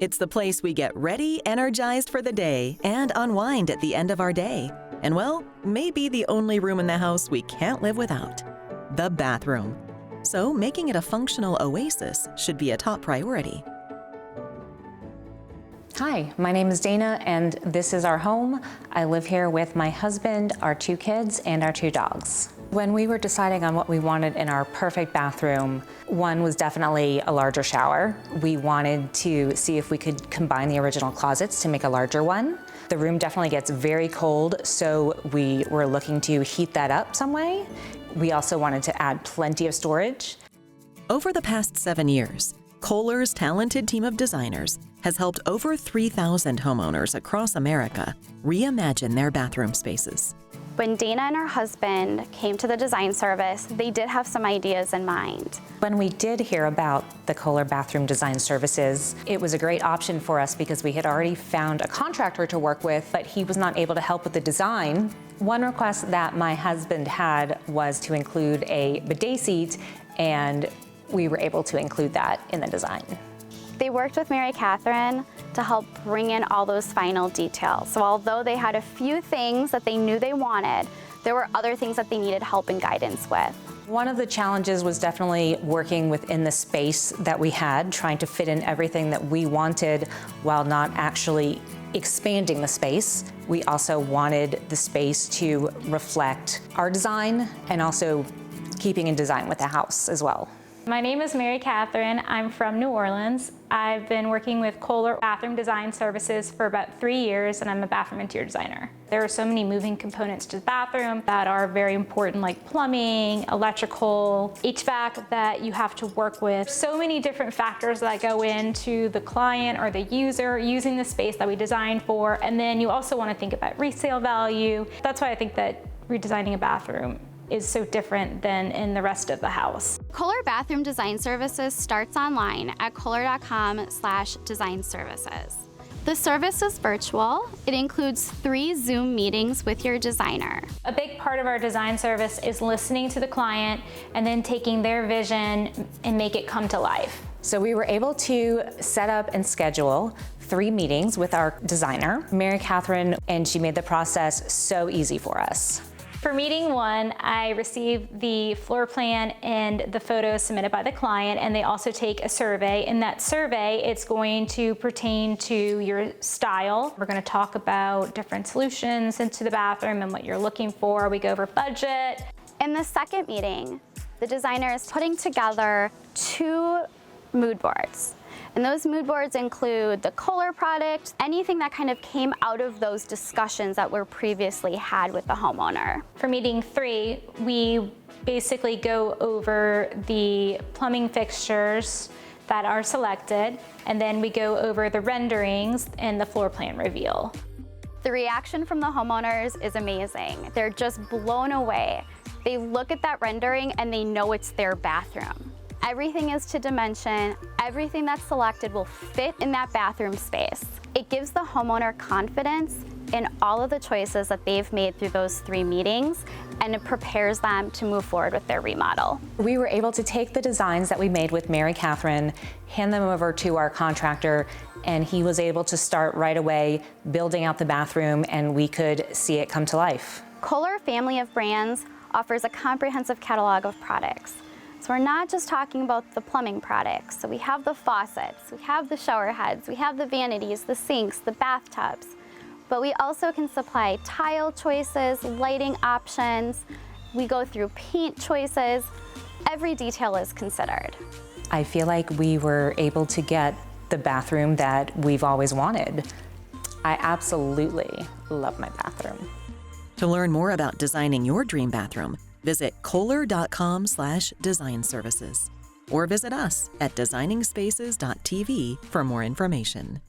It's the place we get ready, energized for the day, and unwind at the end of our day. And well, maybe the only room in the house we can't live without, the bathroom. So making it a functional oasis should be a top priority. Hi, my name is Dana, and this is our home. I live here with my husband, our 2 kids, and our 2 dogs. When we were deciding on what we wanted in our perfect bathroom, one was definitely a larger shower. We wanted to see if we could combine the original closets to make a larger one. The room definitely gets very cold, so we were looking to heat that up some way. We also wanted to add plenty of storage. Over the past 7 years, Kohler's talented team of designers has helped over 3,000 homeowners across America reimagine their bathroom spaces. When Dana and her husband came to the design service, they did have some ideas in mind. When we did hear about the Kohler Bathroom Design Services, it was a great option for us because we had already found a contractor to work with, but he was not able to help with the design. One request that my husband had was to include a bidet seat, and we were able to include that in the design. They worked with Mary Catherine to help bring in all those final details. So although they had a few things that they knew they wanted, there were other things that they needed help and guidance with. One of the challenges was definitely working within the space that we had, trying to fit in everything that we wanted while not actually expanding the space. We also wanted the space to reflect our design and also keeping in design with the house as well. My name is Mary Catherine. I'm from New Orleans. I've been working with Kohler Bathroom Design Services for about 3 years, and I'm a bathroom interior designer. There are so many moving components to the bathroom that are very important, like plumbing, electrical, HVAC, that you have to work with. So many different factors that go into the client or the user using the space that we designed for, and then you also want to think about resale value. That's why I think that redesigning a bathroom is so different than in the rest of the house. Kohler Bathroom Design Services starts online at kohler.com/design services. The service is virtual. It includes 3 Zoom meetings with your designer. A big part of our design service is listening to the client and then taking their vision and make it come to life. So we were able to set up and schedule 3 meetings with our designer, Mary Catherine, and she made the process so easy for us. For meeting 1, I received the floor plan and the photos submitted by the client, and they also take a survey. In that survey, it's going to pertain to your style. We're going to talk about different solutions into the bathroom and what you're looking for. We go over budget. In the second meeting, the designer is putting together 2 mood boards. And those mood boards include the Kohler product, anything that kind of came out of those discussions that were previously had with the homeowner. For meeting 3, we basically go over the plumbing fixtures that are selected, and then we go over the renderings and the floor plan reveal. The reaction from the homeowners is amazing. They're just blown away. They look at that rendering and they know it's their bathroom. Everything is to dimension. Everything that's selected will fit in that bathroom space. It gives the homeowner confidence in all of the choices that they've made through those 3 meetings, and it prepares them to move forward with their remodel. We were able to take the designs that we made with Mary Catherine, hand them over to our contractor, and he was able to start right away building out the bathroom, and we could see it come to life. Kohler family of brands offers a comprehensive catalog of products. So we're not just talking about the plumbing products. So we have the faucets, we have the shower heads, we have the vanities, the sinks, the bathtubs. But we also can supply tile choices, lighting options. We go through paint choices. Every detail is considered. I feel like we were able to get the bathroom that we've always wanted. I absolutely love my bathroom. To learn more about designing your dream bathroom, visit kohler.com/design services or visit us at designingspaces.tv for more information.